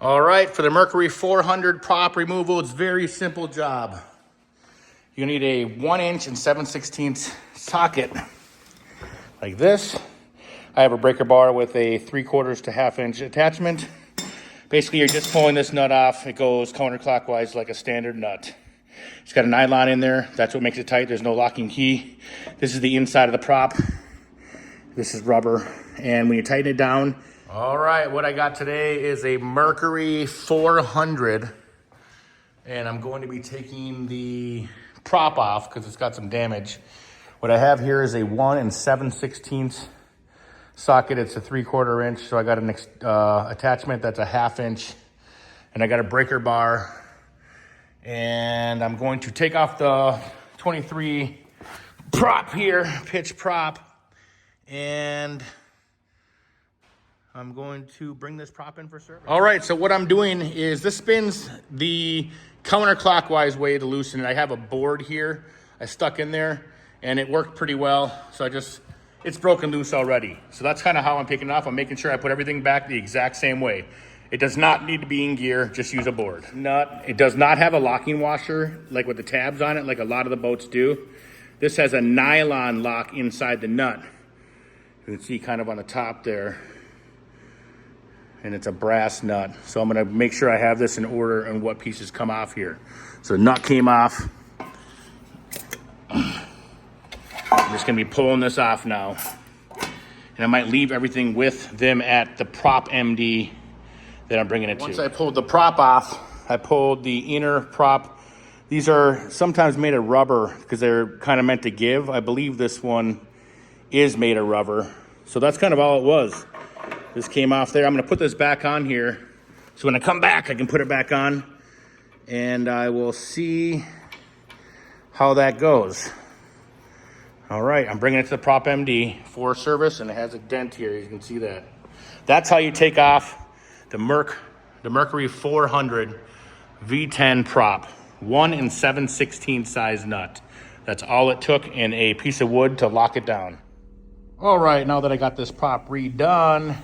All right, for the Mercury 400 prop removal, it's a very simple job. You need a 1" and 7/16 socket like this. I have a breaker bar with a 3/4 to 1/2" attachment. Basically, you're just pulling this nut off. It goes counterclockwise like a standard nut. It's got a nylon in there. That's what makes it tight. There's no locking key. This is the inside of the prop. This is rubber. And when you tighten it down, all right, what I got today is a Mercury 400. And I'm going to be taking the prop off because it's got some damage. What I have here is a 1 7/16 socket. It's a 3/4 inch. So I got an attachment that's a 1/2 inch. And I got a breaker bar. And I'm going to take off the 23 prop here, pitch prop. And I'm going to bring this prop in for service. All right, so what I'm doing is this spins the counterclockwise way to loosen it. I have a board here I stuck in there, and it worked pretty well. So it's broken loose already. So that's kind of how I'm taking it off. I'm making sure I put everything back the exact same way. It does not need to be in gear, just use a board. It does not have a locking washer, like with the tabs on it, like a lot of the boats do. This has a nylon lock inside the nut. You can see kind of on the top there. And it's a brass nut. So I'm gonna make sure I have this in order and what pieces come off here. So the nut came off. I'm just gonna be pulling this off now. And I might leave everything with them at the prop MD that I'm bringing it to. Once I pulled the prop off, I pulled the inner prop. These are sometimes made of rubber because they're kind of meant to give. I believe this one is made of rubber. So that's kind of all it was. This came off there. I'm gonna put this back on here. So when I come back, I can put it back on and I will see how that goes. All right, I'm bringing it to the prop MD for service, and it has a dent here. You can see that. That's how you take off the Mercury 400 V10 prop. 1 7/16 size nut. That's all it took, and a piece of wood to lock it down. All right, now that I got this prop redone,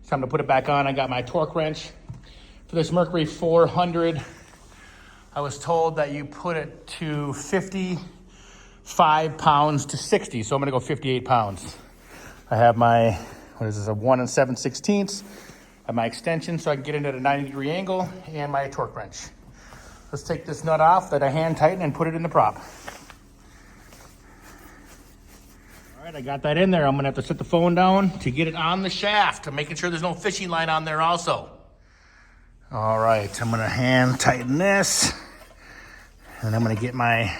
it's time to put it back on. I got my torque wrench for this Mercury 400. I was told that you put it to 55 pounds to 60, so I'm gonna go 58 pounds. I have my, what is this, a 1 7/16. I have my extension so I can get it at a 90-degree angle, and my torque wrench. Let's take this nut off that I hand tighten and put it in the prop. All right, I got that in there. I'm gonna have to set the phone down to get it on the shaft. I'm making sure there's no fishing line on there also. All right, I'm gonna hand tighten this, and I'm gonna get my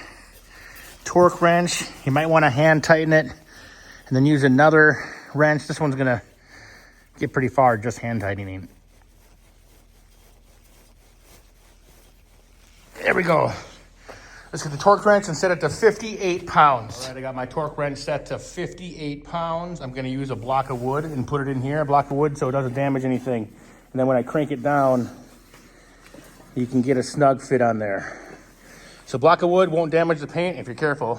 torque wrench. You might wanna hand tighten it and then use another wrench. This one's gonna get pretty far just hand tightening. There we go. Let's get the torque wrench and set it to 58 pounds. All right, I got my torque wrench set to 58 pounds. I'm gonna use a block of wood and put it in here, a block of wood so it doesn't damage anything. And then when I crank it down, you can get a snug fit on there. So a block of wood won't damage the paint if you're careful.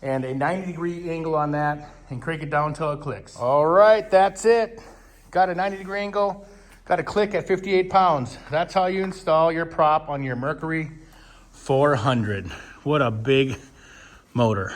And a 90-degree angle on that, and crank it down until it clicks. All right, that's it. Got a 90-degree angle, got a click at 58 pounds. That's how you install your prop on your Mercury 400. What a big motor.